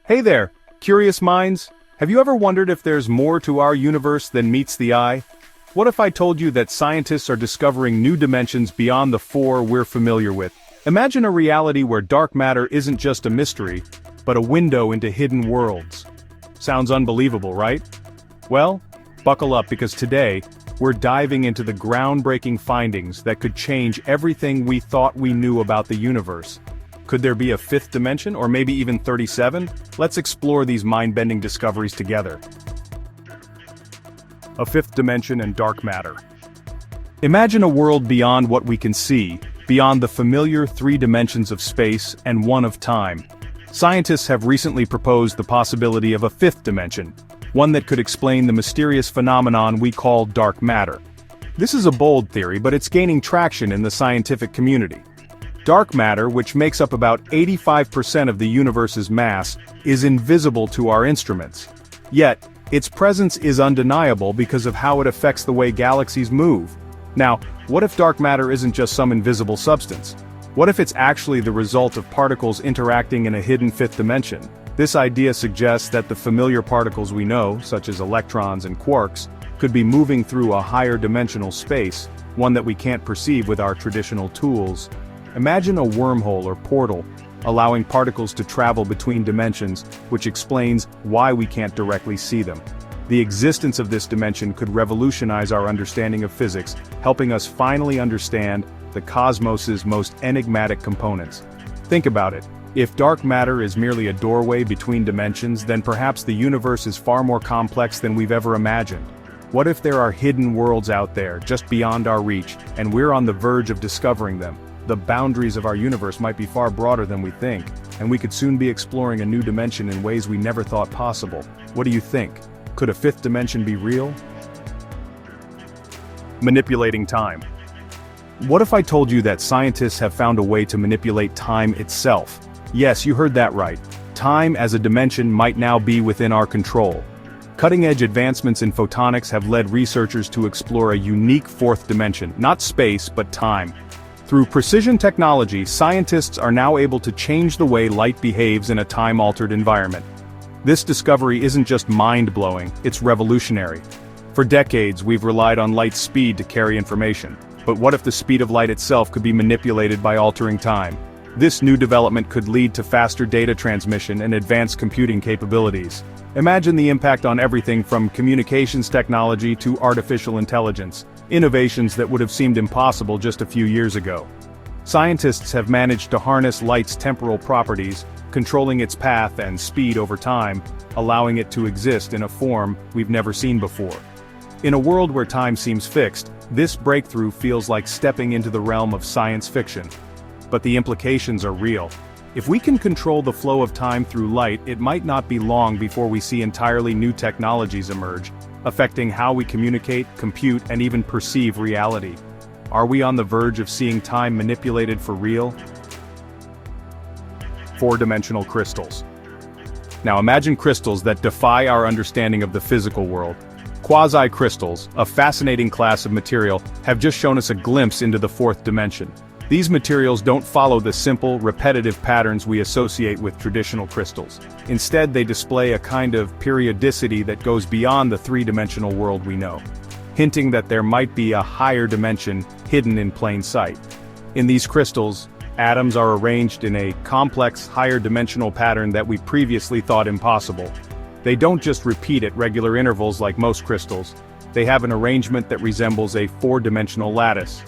Hey there, curious minds. Have you ever wondered if there's more to our universe than meets the eye? What if I told you that scientists are discovering new dimensions beyond the four we're familiar with? Imagine a reality where dark matter isn't just a mystery, but a window into hidden worlds. Sounds unbelievable, right? Well, buckle up because today, we're diving into the groundbreaking findings that could change everything we thought we knew about the universe. Could there be a fifth dimension, or maybe even 37? Let's explore these mind-bending discoveries together. A fifth dimension and dark matter. Imagine a world beyond what we can see, beyond the familiar three dimensions of space and one of time. Scientists have recently proposed the possibility of a fifth dimension, one that could explain the mysterious phenomenon we call dark matter. This is a bold theory, but it's gaining traction in the scientific community. Dark matter, which makes up about 85% of the universe's mass, is invisible to our instruments. Yet, its presence is undeniable because of how it affects the way galaxies move. Now, what if dark matter isn't just some invisible substance? What if it's actually the result of particles interacting in a hidden fifth dimension? This idea suggests that the familiar particles we know, such as electrons and quarks, could be moving through a higher dimensional space, one that we can't perceive with our traditional tools. Imagine a wormhole or portal, allowing particles to travel between dimensions, which explains why we can't directly see them. The existence of this dimension could revolutionize our understanding of physics, helping us finally understand the cosmos's most enigmatic components. Think about it. If dark matter is merely a doorway between dimensions, then perhaps the universe is far more complex than we've ever imagined. What if there are hidden worlds out there, just beyond our reach, and we're on the verge of discovering them? The boundaries of our universe might be far broader than we think, and we could soon be exploring a new dimension in ways we never thought possible. What do you think? Could a fifth dimension be real? Manipulating time. What if I told you that scientists have found a way to manipulate time itself? Yes, you heard that right. Time as a dimension might now be within our control. Cutting-edge advancements in photonics have led researchers to explore a unique fourth dimension, not space, but time. Through precision technology, scientists are now able to change the way light behaves in a time-altered environment. This discovery isn't just mind-blowing, it's revolutionary. For decades, we've relied on light's speed to carry information. But what if the speed of light itself could be manipulated by altering time? This new development could lead to faster data transmission and advanced computing capabilities. Imagine the impact on everything from communications technology to artificial intelligence, innovations that would have seemed impossible just a few years ago. Scientists have managed to harness light's temporal properties, controlling its path and speed over time, allowing it to exist in a form we've never seen before. In a world where time seems fixed, this breakthrough feels like stepping into the realm of science fiction. But the implications are real. If we can control the flow of time through light, it might not be long before we see entirely new technologies emerge, affecting how we communicate, compute, and even perceive reality. Are we on the verge of seeing time manipulated for real? Four-dimensional crystals. Now imagine crystals that defy our understanding of the physical world. Quasi-crystals, a fascinating class of material, have just shown us a glimpse into the fourth dimension. These materials don't follow the simple, repetitive patterns we associate with traditional crystals. Instead, they display a kind of periodicity that goes beyond the three-dimensional world we know, hinting that there might be a higher dimension hidden in plain sight. In these crystals, atoms are arranged in a complex, higher-dimensional pattern that we previously thought impossible. They don't just repeat at regular intervals like most crystals. They have an arrangement that resembles a four-dimensional lattice.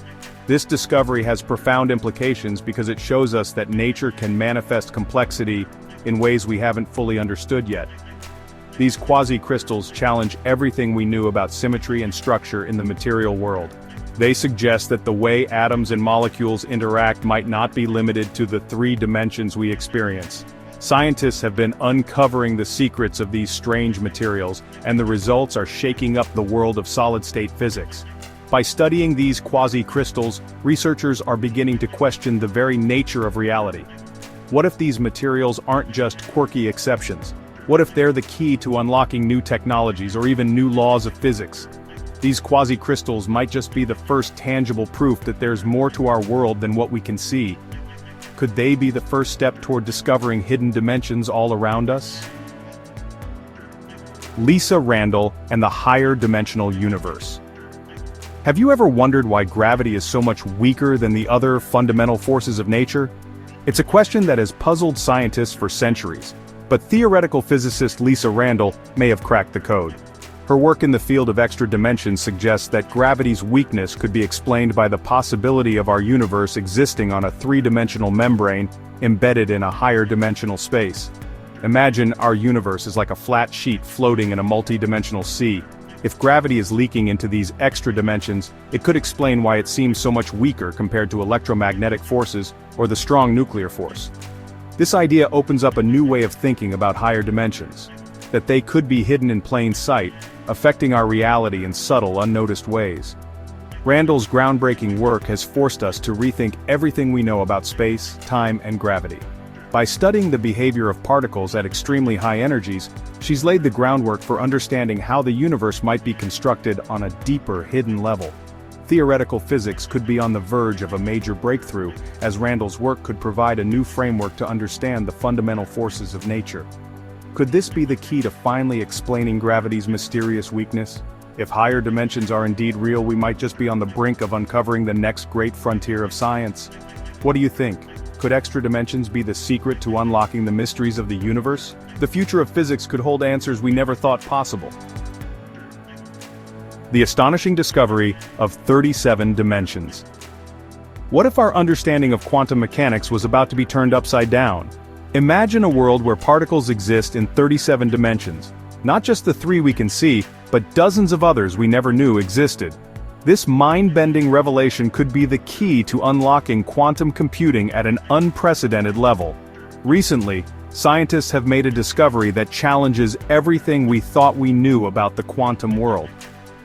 This discovery has profound implications because it shows us that nature can manifest complexity in ways we haven't fully understood yet. These quasi-crystals challenge everything we knew about symmetry and structure in the material world. They suggest that the way atoms and molecules interact might not be limited to the three dimensions we experience. Scientists have been uncovering the secrets of these strange materials, and the results are shaking up the world of solid-state physics. By studying these quasi-crystals, researchers are beginning to question the very nature of reality. What if these materials aren't just quirky exceptions? What if they're the key to unlocking new technologies or even new laws of physics? These quasi-crystals might just be the first tangible proof that there's more to our world than what we can see. Could they be the first step toward discovering hidden dimensions all around us? Lisa Randall and the higher dimensional universe. Have you ever wondered why gravity is so much weaker than the other fundamental forces of nature? It's a question that has puzzled scientists for centuries, but theoretical physicist Lisa Randall may have cracked the code. Her work in the field of extra dimensions suggests that gravity's weakness could be explained by the possibility of our universe existing on a three-dimensional membrane embedded in a higher dimensional space. Imagine our universe is like a flat sheet floating in a multi-dimensional sea. If gravity is leaking into these extra dimensions, it could explain why it seems so much weaker compared to electromagnetic forces or the strong nuclear force. This idea opens up a new way of thinking about higher dimensions, that they could be hidden in plain sight, affecting our reality in subtle, unnoticed ways. Randall's groundbreaking work has forced us to rethink everything we know about space, time, and gravity. By studying the behavior of particles at extremely high energies, she's laid the groundwork for understanding how the universe might be constructed on a deeper, hidden level. Theoretical physics could be on the verge of a major breakthrough, as Randall's work could provide a new framework to understand the fundamental forces of nature. Could this be the key to finally explaining gravity's mysterious weakness? If higher dimensions are indeed real, we might just be on the brink of uncovering the next great frontier of science. What do you think? Could extra dimensions be the secret to unlocking the mysteries of the universe? The future of physics could hold answers we never thought possible. The astonishing discovery of 37 dimensions. What if our understanding of quantum mechanics was about to be turned upside down? Imagine a world where particles exist in 37 dimensions, not just the three we can see, but dozens of others we never knew existed. This mind-bending revelation could be the key to unlocking quantum computing at an unprecedented level. Recently, scientists have made a discovery that challenges everything we thought we knew about the quantum world.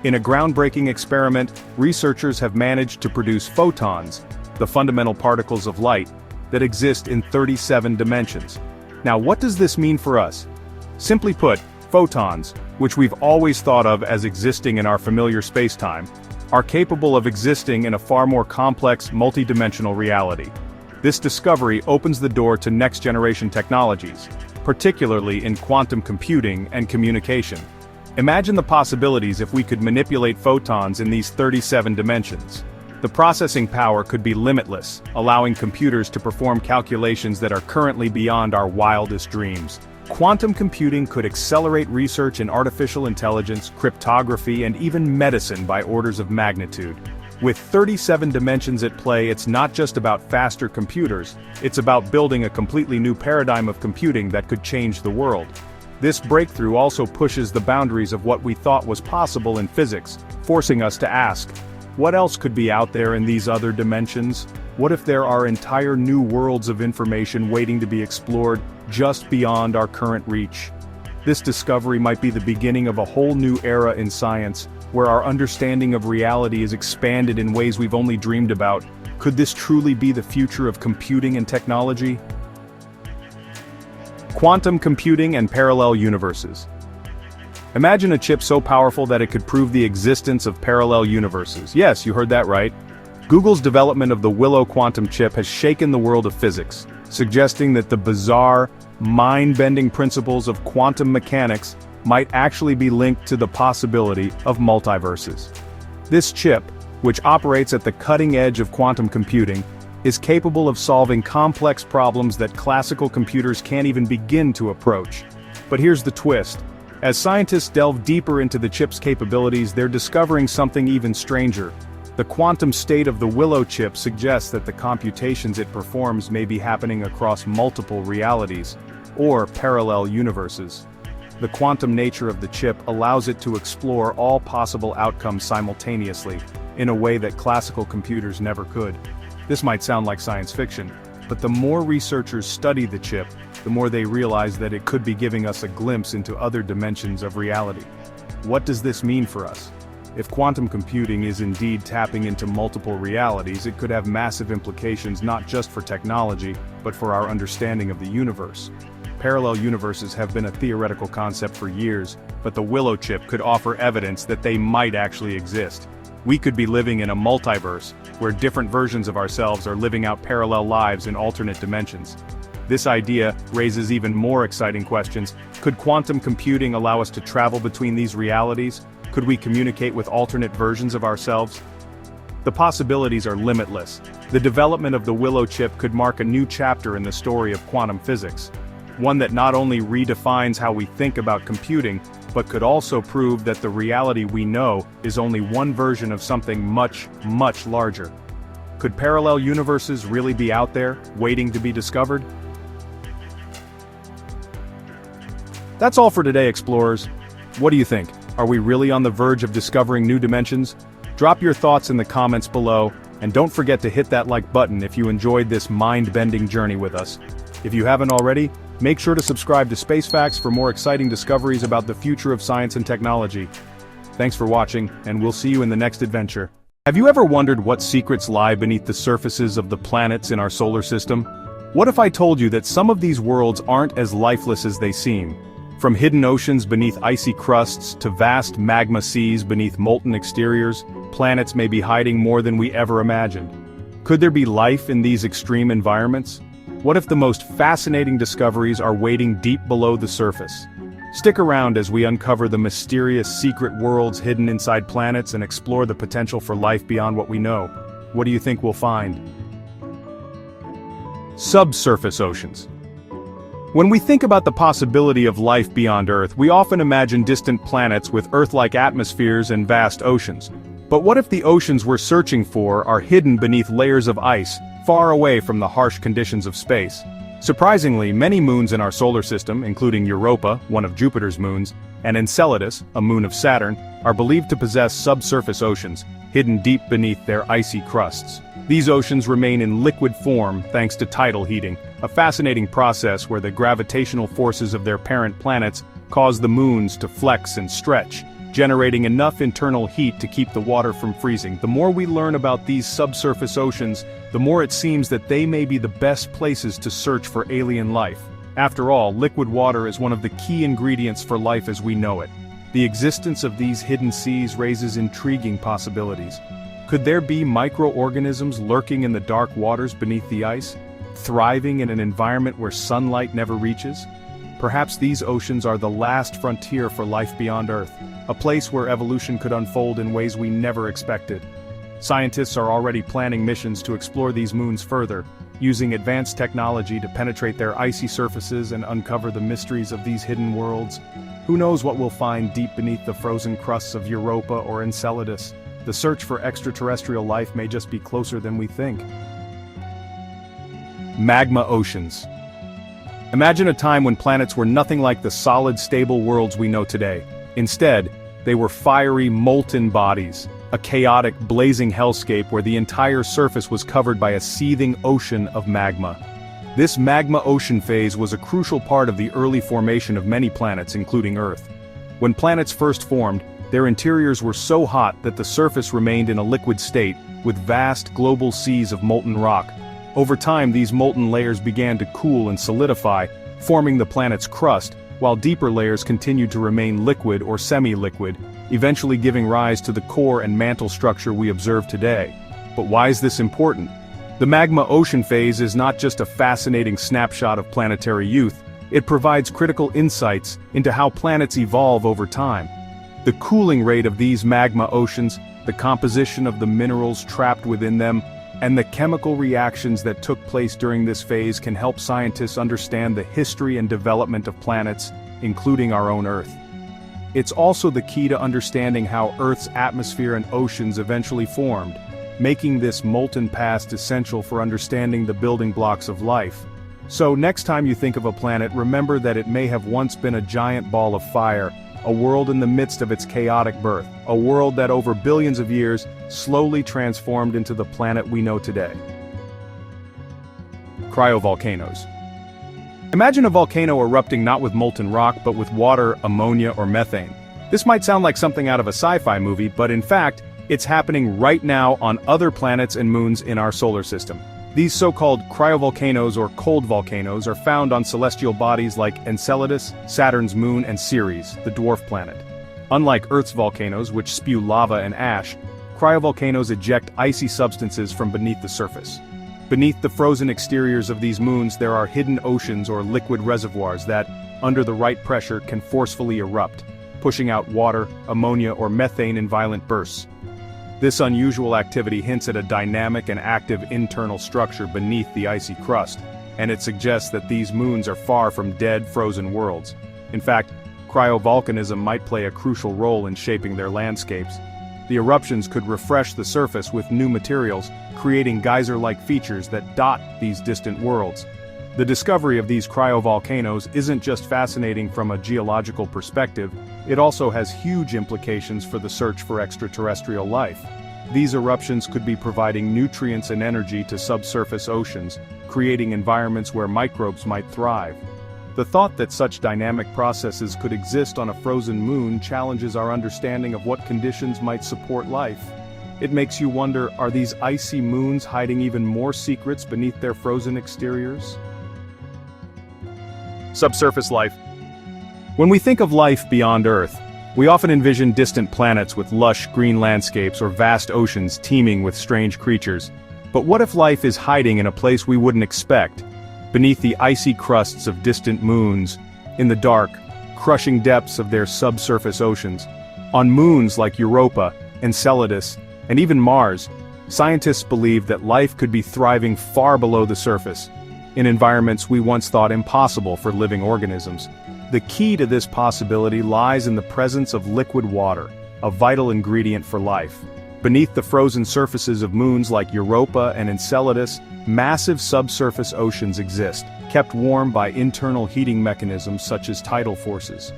In a groundbreaking experiment, researchers have managed to produce photons, the fundamental particles of light, that exist in 37 dimensions. Now, what does this mean for us? Simply put, photons, which we've always thought of as existing in our familiar spacetime, are capable of existing in a far more complex, multidimensional reality. This discovery opens the door to next-generation technologies, particularly in quantum computing and communication. Imagine the possibilities if we could manipulate photons in these 37 dimensions. The processing power could be limitless, allowing computers to perform calculations that are currently beyond our wildest dreams. Quantum computing could accelerate research in artificial intelligence, cryptography, and even medicine by orders of magnitude. With 37 dimensions at play, it's not just about faster computers, it's about building a completely new paradigm of computing that could change the world. This breakthrough also pushes the boundaries of what we thought was possible in physics, forcing us to ask, what else could be out there in these other dimensions? What if there are entire new worlds of information waiting to be explored, just beyond our current reach? This discovery might be the beginning of a whole new era in science, where our understanding of reality is expanded in ways we've only dreamed about. Could this truly be the future of computing and technology? Quantum computing and parallel universes. Imagine a chip so powerful that it could prove the existence of parallel universes. Yes, you heard that right. Google's development of the Willow quantum chip has shaken the world of physics, suggesting that the bizarre, mind-bending principles of quantum mechanics might actually be linked to the possibility of multiverses. This chip, which operates at the cutting edge of quantum computing, is capable of solving complex problems that classical computers can't even begin to approach. But here's the twist. As scientists delve deeper into the chip's capabilities, they're discovering something even stranger. The quantum state of the Willow chip suggests that the computations it performs may be happening across multiple realities, or parallel universes. The quantum nature of the chip allows it to explore all possible outcomes simultaneously, in a way that classical computers never could. This might sound like science fiction, but the more researchers study the chip, the more they realize that it could be giving us a glimpse into other dimensions of reality. What does this mean for us? If quantum computing is indeed tapping into multiple realities, it could have massive implications not just for technology, but for our understanding of the universe. Parallel universes have been a theoretical concept for years, but the Willow chip could offer evidence that they might actually exist. We could be living in a multiverse, where different versions of ourselves are living out parallel lives in alternate dimensions. This idea raises even more exciting questions. Could quantum computing allow us to travel between these realities? Could we communicate with alternate versions of ourselves? The possibilities are limitless. The development of the Willow chip could mark a new chapter in the story of quantum physics. One that not only redefines how we think about computing, but could also prove that the reality we know is only one version of something much, much larger. Could parallel universes really be out there, waiting to be discovered? That's all for today, explorers. What do you think? Are we really on the verge of discovering new dimensions? Drop your thoughts in the comments below, and don't forget to hit that like button if you enjoyed this mind-bending journey with us. If you haven't already, make sure to subscribe to Space Facts for more exciting discoveries about the future of science and technology. Thanks for watching, and we'll see you in the next adventure. Have you ever wondered what secrets lie beneath the surfaces of the planets in our solar system? What if I told you that some of these worlds aren't as lifeless as they seem? From hidden oceans beneath icy crusts to vast magma seas beneath molten exteriors, planets may be hiding more than we ever imagined. Could there be life in these extreme environments? What if the most fascinating discoveries are waiting deep below the surface? Stick around as we uncover the mysterious secret worlds hidden inside planets and explore the potential for life beyond what we know. What do you think we'll find? Subsurface oceans. When we think about the possibility of life beyond Earth, we often imagine distant planets with Earth-like atmospheres and vast oceans. But what if the oceans we're searching for are hidden beneath layers of ice, far away from the harsh conditions of space? Surprisingly, many moons in our solar system, including Europa, one of Jupiter's moons, and Enceladus, a moon of Saturn, are believed to possess subsurface oceans, hidden deep beneath their icy crusts. These oceans remain in liquid form thanks to tidal heating, a fascinating process where the gravitational forces of their parent planets cause the moons to flex and stretch, generating enough internal heat to keep the water from freezing. The more we learn about these subsurface oceans, the more it seems that they may be the best places to search for alien life. After all, liquid water is one of the key ingredients for life as we know it. The existence of these hidden seas raises intriguing possibilities. Could there be microorganisms lurking in the dark waters beneath the ice, thriving in an environment where sunlight never reaches? Perhaps these oceans are the last frontier for life beyond Earth, a place where evolution could unfold in ways we never expected. Scientists are already planning missions to explore these moons further, using advanced technology to penetrate their icy surfaces and uncover the mysteries of these hidden worlds. Who knows what we'll find deep beneath the frozen crusts of Europa or Enceladus? The search for extraterrestrial life may just be closer than we think. Magma oceans. Imagine a time when planets were nothing like the solid, stable worlds we know today. Instead, they were fiery, molten bodies, a chaotic, blazing hellscape where the entire surface was covered by a seething ocean of magma. This magma ocean phase was a crucial part of the early formation of many planets, including Earth. When planets first formed, their interiors were so hot that the surface remained in a liquid state, with vast global seas of molten rock. Over time, these molten layers began to cool and solidify, forming the planet's crust, while deeper layers continued to remain liquid or semi-liquid, eventually giving rise to the core and mantle structure we observe today. But why is this important? The magma ocean phase is not just a fascinating snapshot of planetary youth, it provides critical insights into how planets evolve over time. The cooling rate of these magma oceans, the composition of the minerals trapped within them, and the chemical reactions that took place during this phase can help scientists understand the history and development of planets, including our own Earth. It's also the key to understanding how Earth's atmosphere and oceans eventually formed, making this molten past essential for understanding the building blocks of life. So next time you think of a planet, remember that it may have once been a giant ball of fire, a world in the midst of its chaotic birth, a world that over billions of years slowly transformed into the planet we know today. Cryovolcanoes. Imagine a volcano erupting not with molten rock but with water, ammonia, or methane. This might sound like something out of a sci-fi movie, but in fact, it's happening right now on other planets and moons in our solar system. These so-called cryovolcanoes or cold volcanoes are found on celestial bodies like Enceladus, Saturn's moon, and Ceres, the dwarf planet. Unlike Earth's volcanoes, which spew lava and ash, cryovolcanoes eject icy substances from beneath the surface. Beneath the frozen exteriors of these moons there are hidden oceans or liquid reservoirs that, under the right pressure, can forcefully erupt, pushing out water, ammonia, or methane in violent bursts. This unusual activity hints at a dynamic and active internal structure beneath the icy crust, and it suggests that these moons are far from dead, frozen worlds. In fact, cryovolcanism might play a crucial role in shaping their landscapes. The eruptions could refresh the surface with new materials, creating geyser-like features that dot these distant worlds. The discovery of these cryovolcanoes isn't just fascinating from a geological perspective, it also has huge implications for the search for extraterrestrial life. These eruptions could be providing nutrients and energy to subsurface oceans, creating environments where microbes might thrive. The thought that such dynamic processes could exist on a frozen moon challenges our understanding of what conditions might support life. It makes you wonder, are these icy moons hiding even more secrets beneath their frozen exteriors? Subsurface life. When we think of life beyond Earth, we often envision distant planets with lush green landscapes or vast oceans teeming with strange creatures. But what if life is hiding in a place we wouldn't expect? Beneath the icy crusts of distant moons, in the dark, crushing depths of their subsurface oceans. On moons like Europa, Enceladus, and even Mars, scientists believe that life could be thriving far below the surface, in environments we once thought impossible for living organisms. The key to this possibility lies in the presence of liquid water, a vital ingredient for life. Beneath the frozen surfaces of moons like Europa and Enceladus, massive subsurface oceans exist, kept warm by internal heating mechanisms such as tidal forces.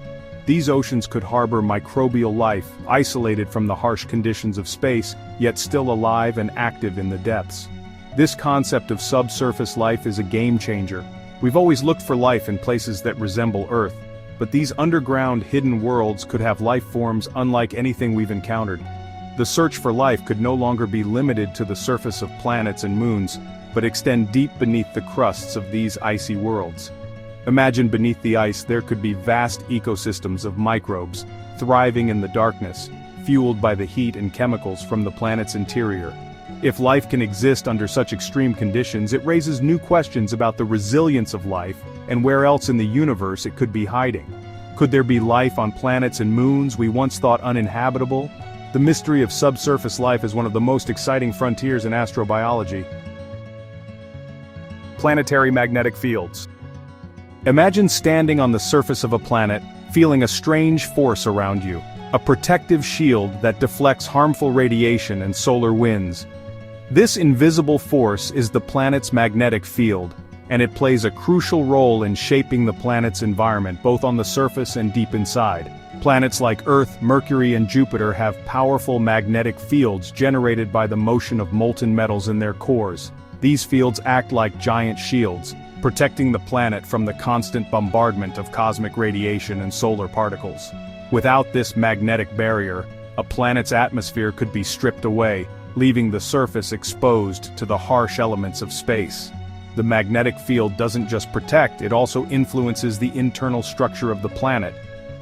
These oceans could harbor microbial life, isolated from the harsh conditions of space, yet still alive and active in the depths. This concept of subsurface life is a game-changer. We've always looked for life in places that resemble Earth, but these underground hidden worlds could have life forms unlike anything we've encountered. The search for life could no longer be limited to the surface of planets and moons, but extend deep beneath the crusts of these icy worlds. Imagine beneath the ice there could be vast ecosystems of microbes, thriving in the darkness, fueled by the heat and chemicals from the planet's interior. If life can exist under such extreme conditions, it raises new questions about the resilience of life and where else in the universe it could be hiding. Could there be life on planets and moons we once thought uninhabitable? The mystery of subsurface life is one of the most exciting frontiers in astrobiology. Planetary magnetic fields. Imagine standing on the surface of a planet, feeling a strange force around you, a protective shield that deflects harmful radiation and solar winds. This invisible force is the planet's magnetic field, and it plays a crucial role in shaping the planet's environment both on the surface and deep inside. Planets like Earth, Mercury, and Jupiter have powerful magnetic fields generated by the motion of molten metals in their cores. These fields act like giant shields, protecting the planet from the constant bombardment of cosmic radiation and solar particles. Without this magnetic barrier, a planet's atmosphere could be stripped away, leaving the surface exposed to the harsh elements of space. The magnetic field doesn't just protect, it also influences the internal structure of the planet.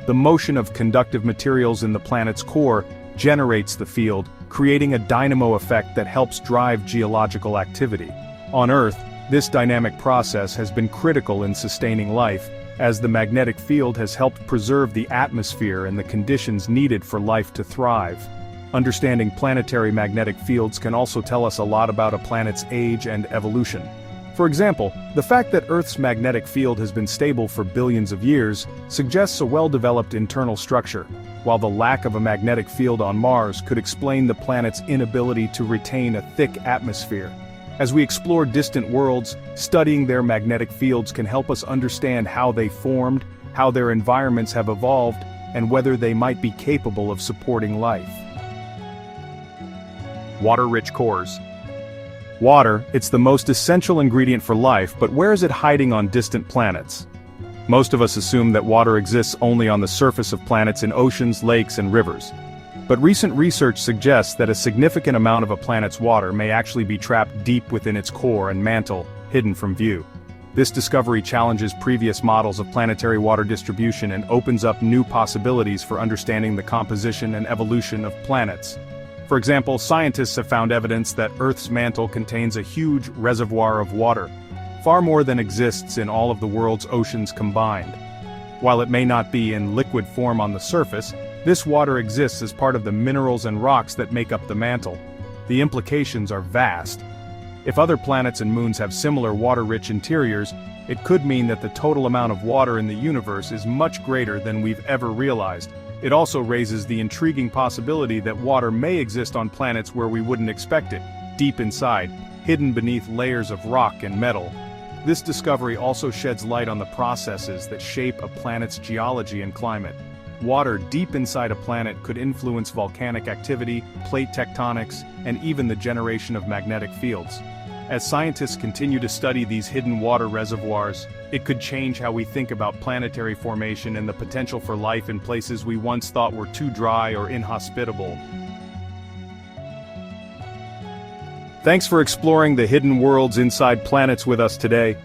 The motion of conductive materials in the planet's core generates the field, creating a dynamo effect that helps drive geological activity. On Earth, this dynamic process has been critical in sustaining life, as the magnetic field has helped preserve the atmosphere and the conditions needed for life to thrive. Understanding planetary magnetic fields can also tell us a lot about a planet's age and evolution. For example, the fact that Earth's magnetic field has been stable for billions of years suggests a well-developed internal structure, while the lack of a magnetic field on Mars could explain the planet's inability to retain a thick atmosphere. As we explore distant worlds, studying their magnetic fields can help us understand how they formed, how their environments have evolved, and whether they might be capable of supporting life. Water-rich cores. Water, it's the most essential ingredient for life, but where is it hiding on distant planets? Most of us assume that water exists only on the surface of planets in oceans, lakes, and rivers. But recent research suggests that a significant amount of a planet's water may actually be trapped deep within its core and mantle, hidden from view. This discovery challenges previous models of planetary water distribution and opens up new possibilities for understanding the composition and evolution of planets. For example, scientists have found evidence that Earth's mantle contains a huge reservoir of water, far more than exists in all of the world's oceans combined. While it may not be in liquid form on the surface, this water exists as part of the minerals and rocks that make up the mantle. The implications are vast. If other planets and moons have similar water-rich interiors, it could mean that the total amount of water in the universe is much greater than we've ever realized. It also raises the intriguing possibility that water may exist on planets where we wouldn't expect it, deep inside, hidden beneath layers of rock and metal. This discovery also sheds light on the processes that shape a planet's geology and climate. Water deep inside a planet could influence volcanic activity, plate tectonics, and even the generation of magnetic fields. As scientists continue to study these hidden water reservoirs, it could change how we think about planetary formation and the potential for life in places we once thought were too dry or inhospitable. Thanks for exploring the hidden worlds inside planets with us today.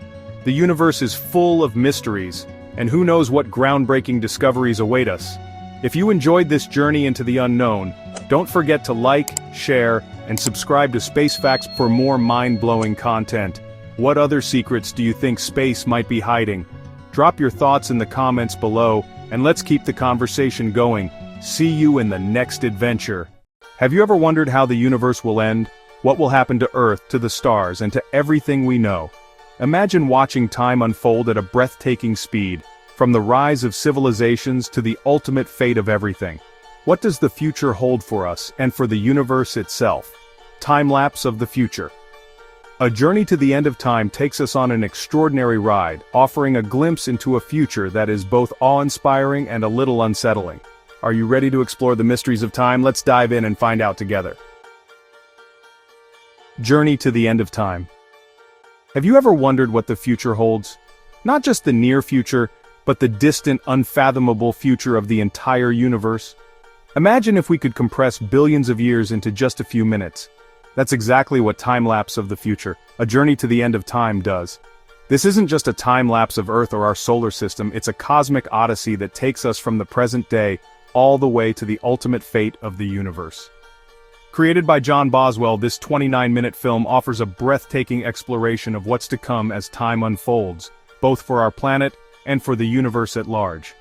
The universe is full of mysteries, and who knows what groundbreaking discoveries await us. If you enjoyed this journey into the unknown, don't forget to like, share, and subscribe to Space Facts for more mind-blowing content. What other secrets do you think space might be hiding? Drop your thoughts in the comments below, and let's keep the conversation going. See you in the next adventure. Have you ever wondered how the universe will end? What will happen to Earth, to the stars, and to everything we know? Imagine watching time unfold at a breathtaking speed, from the rise of civilizations to the ultimate fate of everything. What does the future hold for us and for the universe itself? Time-lapse of the future. A journey to the end of time takes us on an extraordinary ride, offering a glimpse into a future that is both awe-inspiring and a little unsettling. Are you ready to explore the mysteries of time? Let's dive in and find out together. Journey to the end of time. Have you ever wondered what the future holds? Not just the near future, but the distant, unfathomable future of the entire universe? Imagine if we could compress billions of years into just a few minutes. That's exactly what time-lapse of the future, a journey to the end of time, does. This isn't just a time-lapse of Earth or our solar system, it's a cosmic odyssey that takes us from the present day all the way to the ultimate fate of the universe. Created by John Boswell, this 29-minute film offers a breathtaking exploration of what's to come as time unfolds, both for our planet and for the universe at large.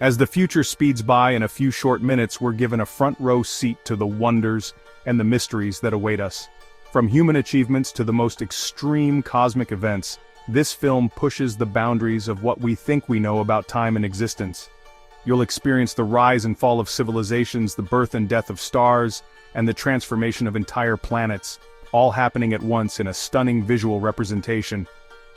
As the future speeds by in a few short minutes, we're given a front-row seat to the wonders and the mysteries that await us. From human achievements to the most extreme cosmic events, this film pushes the boundaries of what we think we know about time and existence. You'll experience the rise and fall of civilizations, the birth and death of stars, and the transformation of entire planets, all happening at once in a stunning visual representation.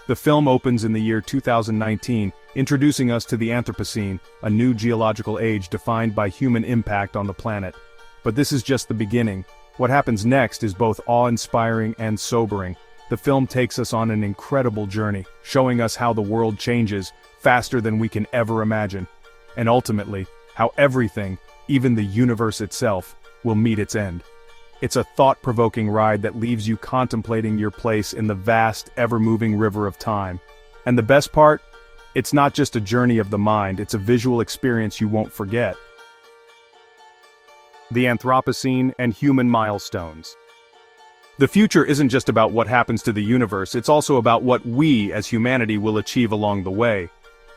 The film opens in the year 2019, introducing us to the Anthropocene, a new geological age defined by human impact on the planet. But this is just the beginning. What happens next is both awe-inspiring and sobering. The film takes us on an incredible journey, showing us how the world changes faster than we can ever imagine. And ultimately, how everything, even the universe itself, will meet its end. It's a thought-provoking ride that leaves you contemplating your place in the vast, ever-moving river of time. And the best part? It's not just a journey of the mind, it's a visual experience you won't forget. The Anthropocene and human milestones. The future isn't just about what happens to the universe, it's also about what we, as humanity, will achieve along the way.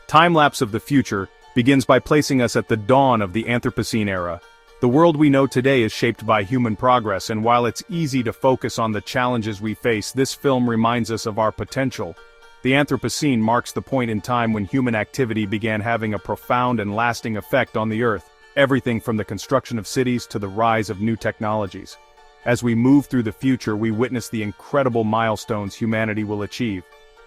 Time-lapse of the future begins by placing us at the dawn of the Anthropocene era. The world we know today is shaped by human progress, and while it's easy to focus on the challenges we face, this film reminds us of our potential. The Anthropocene marks the point in time when human activity began having a profound and lasting effect on the Earth, everything from the construction of cities to the rise of new technologies. As we move through the future, we witness the incredible milestones humanity will achieve.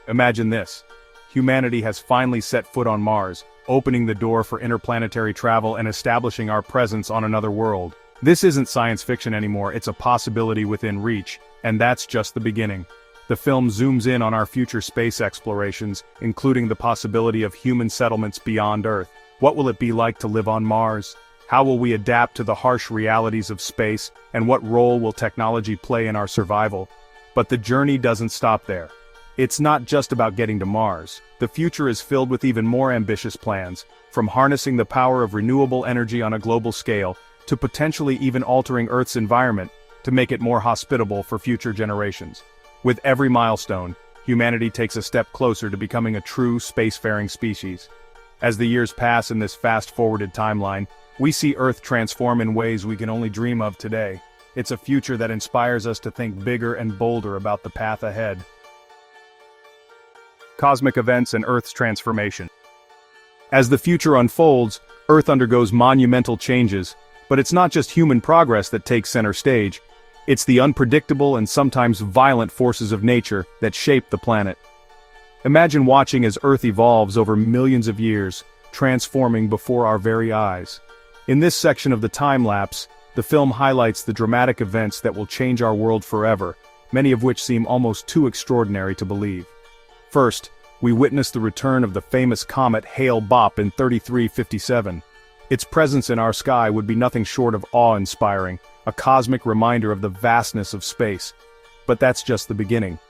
Imagine this. Humanity has finally set foot on Mars, opening the door for interplanetary travel and establishing our presence on another world. This isn't science fiction anymore, it's a possibility within reach, and that's just the beginning. The film zooms in on our future space explorations, including the possibility of human settlements beyond Earth. What will it be like to live on Mars? How will we adapt to the harsh realities of space, and what role will technology play in our survival? But the journey doesn't stop there. It's not just about getting to Mars. The future is filled with even more ambitious plans, from harnessing the power of renewable energy on a global scale, to potentially even altering Earth's environment to make it more hospitable for future generations. With every milestone, humanity takes a step closer to becoming a true spacefaring species. As the years pass in this fast-forwarded timeline, we see Earth transform in ways we can only dream of today. It's a future that inspires us to think bigger and bolder about the path ahead. Cosmic events and Earth's transformation. As the future unfolds, Earth undergoes monumental changes, but it's not just human progress that takes center stage. It's the unpredictable and sometimes violent forces of nature that shape the planet. Imagine watching as Earth evolves over millions of years, transforming before our very eyes. In this section of the time-lapse, the film highlights the dramatic events that will change our world forever, many of which seem almost too extraordinary to believe. First, we witness the return of the famous comet Hale-Bopp in 3357. Its presence in our sky would be nothing short of awe-inspiring, a cosmic reminder of the vastness of space. But that's just the beginning.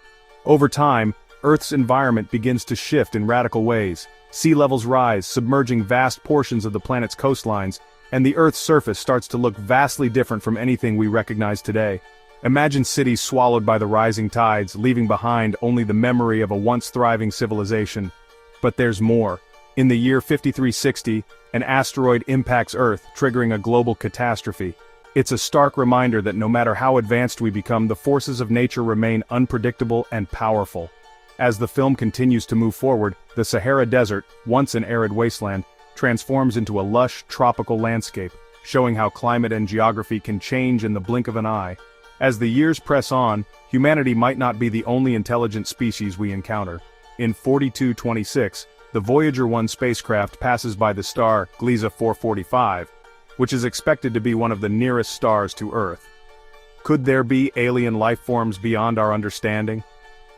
Over time, Earth's environment begins to shift in radical ways. Sea levels rise, submerging vast portions of the planet's coastlines, and the Earth's surface starts to look vastly different from anything we recognize today. Imagine cities swallowed by the rising tides, leaving behind only the memory of a once thriving civilization. But there's more. In the year 5360, an asteroid impacts Earth, triggering a global catastrophe. It's a stark reminder that no matter how advanced we become, the forces of nature remain unpredictable and powerful. As the film continues to move forward, the Sahara Desert, once an arid wasteland, transforms into a lush, tropical landscape, showing how climate and geography can change in the blink of an eye. As the years press on, humanity might not be the only intelligent species we encounter. In 4226, the Voyager 1 spacecraft passes by the star Gliese 445, which is expected to be one of the nearest stars to Earth. Could there be alien life forms beyond our understanding?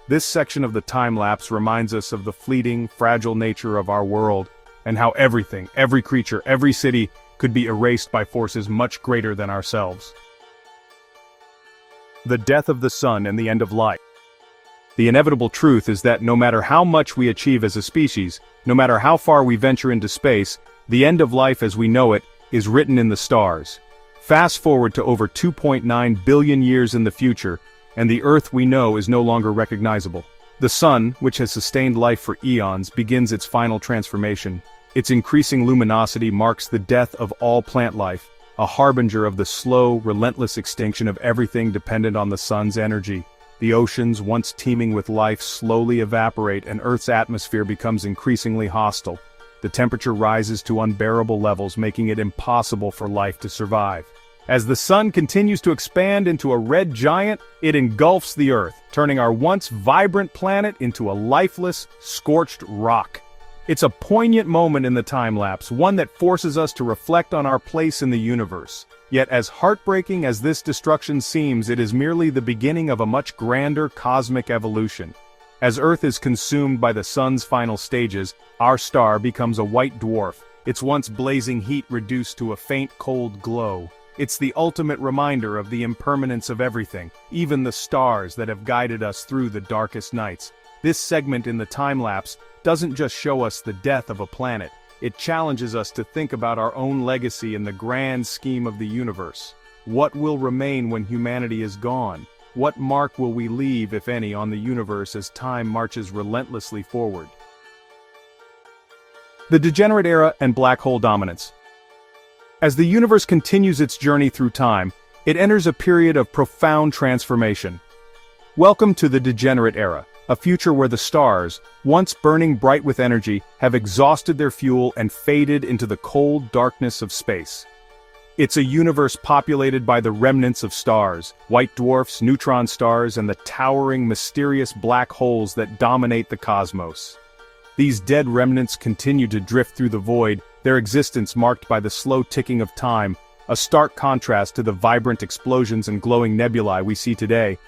This section of the time-lapse reminds us of the fleeting, fragile nature of our world, and how everything, every creature, every city could be erased by forces much greater than ourselves. The death of the sun and the end of life. The inevitable truth is that no matter how much we achieve as a species, no matter how far we venture into space, the end of life as we know it is written in the stars. Fast forward to over 2.9 billion years in the future, and the Earth we know is no longer recognizable. The sun, which has sustained life for eons, begins its final transformation. Its increasing luminosity marks the death of all plant life, a harbinger of the slow, relentless extinction of everything dependent on the sun's energy. The oceans, once teeming with life, slowly evaporate and Earth's atmosphere becomes increasingly hostile. The temperature rises to unbearable levels, making it impossible for life to survive. As the sun continues to expand into a red giant, it engulfs the Earth, turning our once vibrant planet into a lifeless, scorched rock. It's a poignant moment in the time-lapse, one that forces us to reflect on our place in the universe. Yet as heartbreaking as this destruction seems, it is merely the beginning of a much grander cosmic evolution. As Earth is consumed by the sun's final stages, our star becomes a white dwarf, its once blazing heat reduced to a faint cold glow. It's the ultimate reminder of the impermanence of everything, even the stars that have guided us through the darkest nights. This segment in the time-lapse doesn't just show us the death of a planet, it challenges us to think about our own legacy in the grand scheme of the universe. What will remain when humanity is gone? What mark will we leave, if any, on the universe as time marches relentlessly forward? The degenerate era and black hole dominance. As the universe continues its journey through time, it enters a period of profound transformation. Welcome to the degenerate era, a future where the stars, once burning bright with energy, have exhausted their fuel and faded into the cold darkness of space. It's a universe populated by the remnants of stars, white dwarfs, neutron stars, and the towering, mysterious black holes that dominate the cosmos. These dead remnants continue to drift through the void, their existence marked by the slow ticking of time, a stark contrast to the vibrant explosions and glowing nebulae we see today.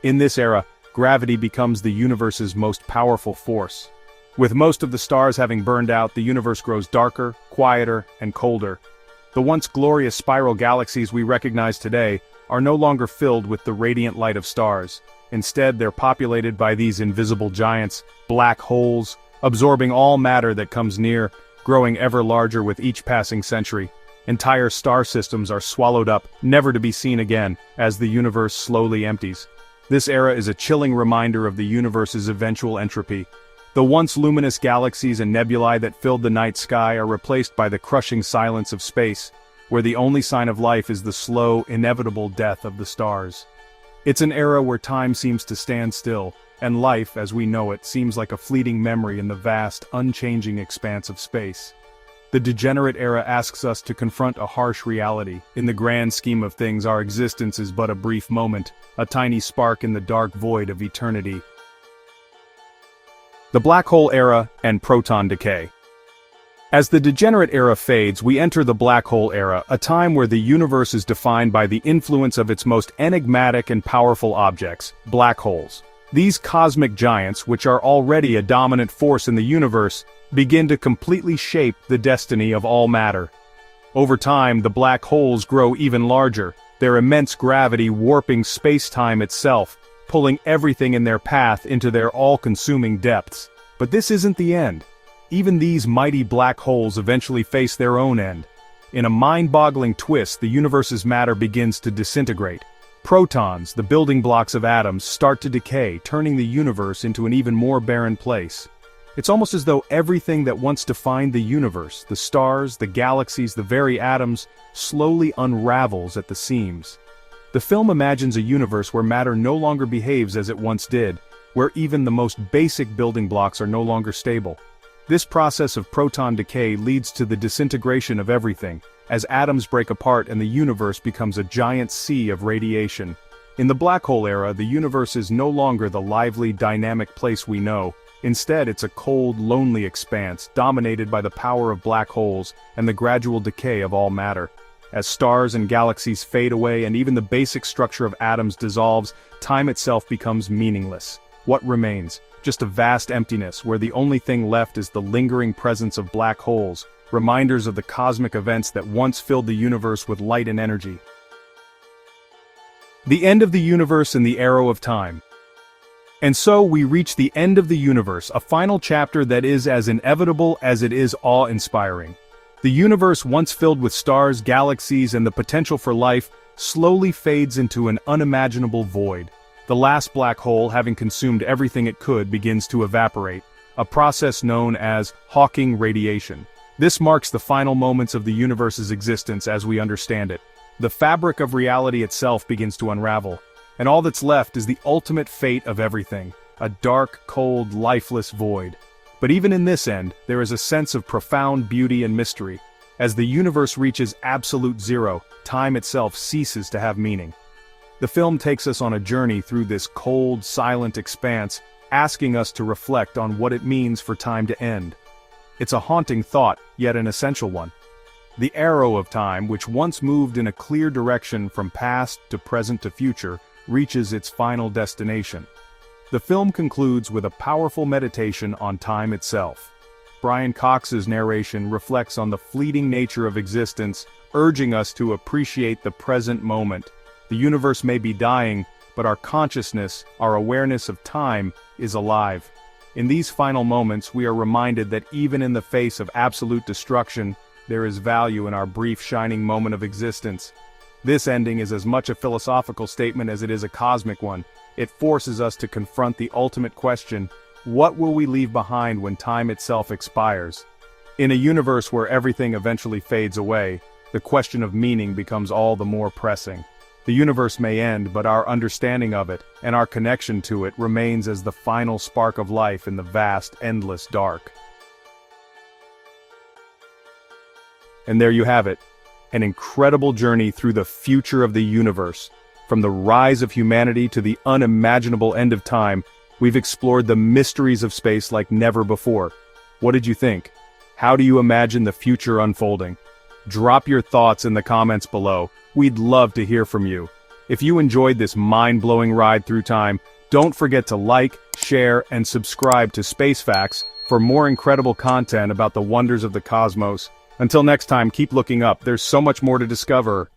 In this era, gravity becomes the universe's most powerful force. With most of the stars having burned out, the universe grows darker, quieter, and colder. The once glorious spiral galaxies we recognize today are no longer filled with the radiant light of stars. Instead, they're populated by these invisible giants, black holes, absorbing all matter that comes near, growing ever larger with each passing century. Entire star systems are swallowed up, never to be seen again, as the universe slowly empties. This era is a chilling reminder of the universe's eventual entropy. The once luminous galaxies and nebulae that filled the night sky are replaced by the crushing silence of space, where the only sign of life is the slow, inevitable death of the stars. It's an era where time seems to stand still, and life, as we know it, seems like a fleeting memory in the vast, unchanging expanse of space. The degenerate era asks us to confront a harsh reality. In the grand scheme of things, our existence is but a brief moment, a tiny spark in the dark void of eternity. The black hole era and proton decay. As the degenerate era fades, we enter the black hole era, a time where the universe is defined by the influence of its most enigmatic and powerful objects, black holes. These cosmic giants, which are already a dominant force in the universe, begin to completely shape the destiny of all matter. Over time, the black holes grow even larger, their immense gravity warping space-time itself, pulling everything in their path into their all-consuming depths. But this isn't the end. Even these mighty black holes eventually face their own end. In a mind-boggling twist, the universe's matter begins to disintegrate. Protons, the building blocks of atoms, start to decay, turning the universe into an even more barren place. It's almost as though everything that once defined the universe, the stars, the galaxies, the very atoms, slowly unravels at the seams. The film imagines a universe where matter no longer behaves as it once did, where even the most basic building blocks are no longer stable. This process of proton decay leads to the disintegration of everything, as atoms break apart and the universe becomes a giant sea of radiation. In the black hole era, the universe is no longer the lively, dynamic place we know. Instead, it's a cold, lonely expanse, dominated by the power of black holes and the gradual decay of all matter. As stars and galaxies fade away and even the basic structure of atoms dissolves, time itself becomes meaningless. What remains? Just a vast emptiness where the only thing left is the lingering presence of black holes, reminders of the cosmic events that once filled the universe with light and energy. The end of the universe and the arrow of time. And so we reach the end of the universe, a final chapter that is as inevitable as it is awe-inspiring. The universe, once filled with stars, galaxies, and the potential for life, slowly fades into an unimaginable void. The last black hole, having consumed everything it could, begins to evaporate, a process known as Hawking radiation. This marks the final moments of the universe's existence as we understand it. The fabric of reality itself begins to unravel, and all that's left is the ultimate fate of everything, a dark, cold, lifeless void. But even in this end, there is a sense of profound beauty and mystery. As the universe reaches absolute zero, time itself ceases to have meaning. The film takes us on a journey through this cold, silent expanse, asking us to reflect on what it means for time to end. It's a haunting thought, yet an essential one. The arrow of time, which once moved in a clear direction from past to present to future, reaches its final destination. The film concludes with a powerful meditation on time itself. Brian Cox's narration reflects on the fleeting nature of existence, urging us to appreciate the present moment. The universe may be dying, but our consciousness, our awareness of time, is alive. In these final moments, we are reminded that even in the face of absolute destruction, there is value in our brief shining moment of existence. This ending is as much a philosophical statement as it is a cosmic one. It forces us to confront the ultimate question: what will we leave behind when time itself expires? In a universe where everything eventually fades away, the question of meaning becomes all the more pressing. The universe may end, but our understanding of it, and our connection to it, remains as the final spark of life in the vast, endless dark. And there you have it, an incredible journey through the future of the universe. From the rise of humanity to the unimaginable end of time, we've explored the mysteries of space like never before. What did you think? How do you imagine the future unfolding? Drop your thoughts in the comments below. We'd love to hear from you. If you enjoyed this mind-blowing ride through time, don't forget to like, share, and subscribe to Space Facts for more incredible content about the wonders of the cosmos. Until next time, keep looking up. There's so much more to discover.